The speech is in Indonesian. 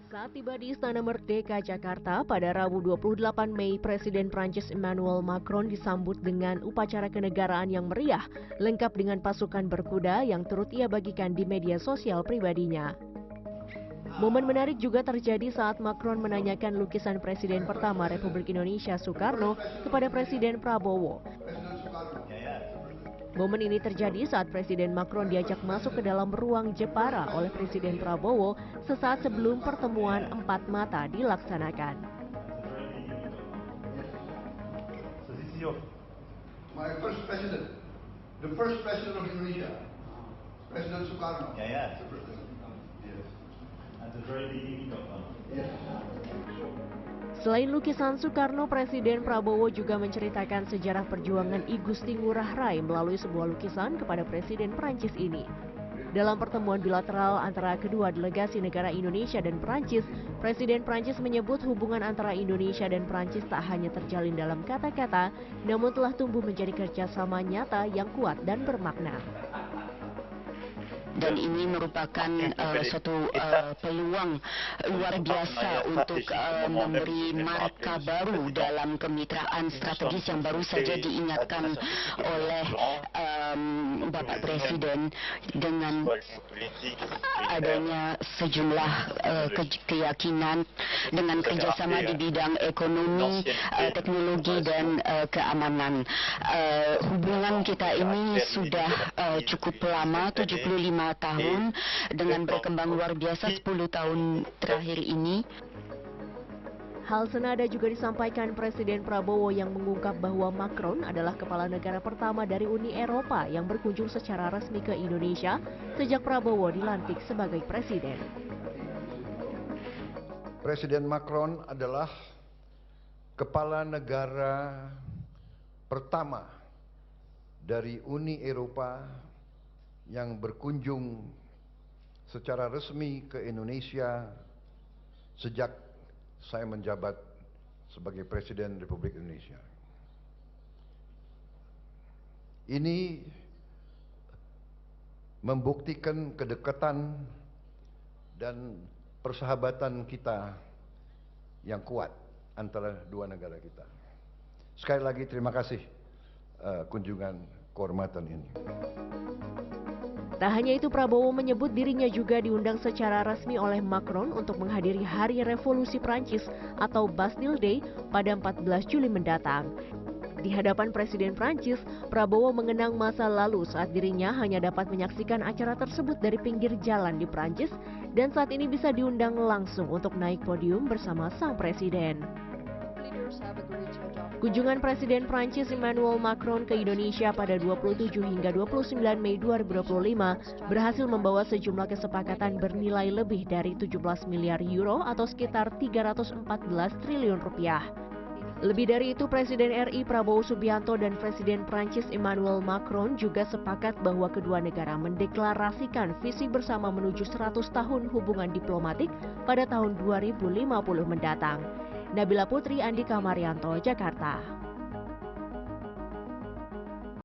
Saat tiba di Istana Merdeka, Jakarta pada Rabu 28 Mei, Presiden Prancis Emmanuel Macron disambut dengan upacara kenegaraan yang meriah, lengkap dengan pasukan berkuda yang turut ia bagikan di media sosial pribadinya. Momen menarik juga terjadi saat Macron menanyakan lukisan Presiden pertama Republik Indonesia Soekarno kepada Presiden Prabowo. Momen ini terjadi saat Presiden Macron diajak masuk ke dalam ruang Jepara oleh Presiden Prabowo sesaat sebelum pertemuan empat mata dilaksanakan. My first president, the first president of Indonesia, President Soekarno. Yes. At the very beginning of yes. Selain lukisan Soekarno, Presiden Prabowo juga menceritakan sejarah perjuangan I Gusti Ngurah Rai melalui sebuah lukisan kepada Presiden Prancis ini. Dalam pertemuan bilateral antara kedua delegasi negara Indonesia dan Prancis, Presiden Prancis menyebut hubungan antara Indonesia dan Prancis tak hanya terjalin dalam kata-kata, namun telah tumbuh menjadi kerjasama nyata yang kuat dan bermakna. Dan ini merupakan suatu peluang luar biasa untuk memberi marka baru dalam kemitraan strategis yang baru saja diingatkan oleh Bapak Presiden dengan adanya sejumlah keyakinan dengan kerjasama di bidang ekonomi, teknologi dan keamanan. Hubungan kita ini sudah cukup lama, 75 tahun, dengan berkembang luar biasa 10 tahun terakhir ini. Hal senada juga disampaikan Presiden Prabowo yang mengungkap bahwa Macron adalah kepala negara pertama dari Uni Eropa yang berkunjung secara resmi ke Indonesia sejak Prabowo dilantik sebagai presiden. Presiden Macron adalah kepala negara pertama dari Uni Eropa yang berkunjung secara resmi ke Indonesia sejak saya menjabat sebagai Presiden Republik Indonesia. Ini membuktikan kedekatan dan persahabatan kita yang kuat antara dua negara kita. Sekali lagi terima kasih kunjungan kehormatan ini. Tak hanya itu, Prabowo menyebut dirinya juga diundang secara resmi oleh Macron untuk menghadiri Hari Revolusi Prancis atau Bastille Day pada 14 Juli mendatang. Di hadapan Presiden Prancis, Prabowo mengenang masa lalu saat dirinya hanya dapat menyaksikan acara tersebut dari pinggir jalan di Prancis dan saat ini bisa diundang langsung untuk naik podium bersama sang presiden. Kunjungan Presiden Prancis Emmanuel Macron ke Indonesia pada 27 hingga 29 Mei 2025 berhasil membawa sejumlah kesepakatan bernilai lebih dari 17 miliar euro atau sekitar 314 triliun rupiah. Lebih dari itu, Presiden RI Prabowo Subianto dan Presiden Prancis Emmanuel Macron juga sepakat bahwa kedua negara mendeklarasikan visi bersama menuju 100 tahun hubungan diplomatik pada tahun 2050 mendatang. Nabila Putri, Andika Marianto, Jakarta.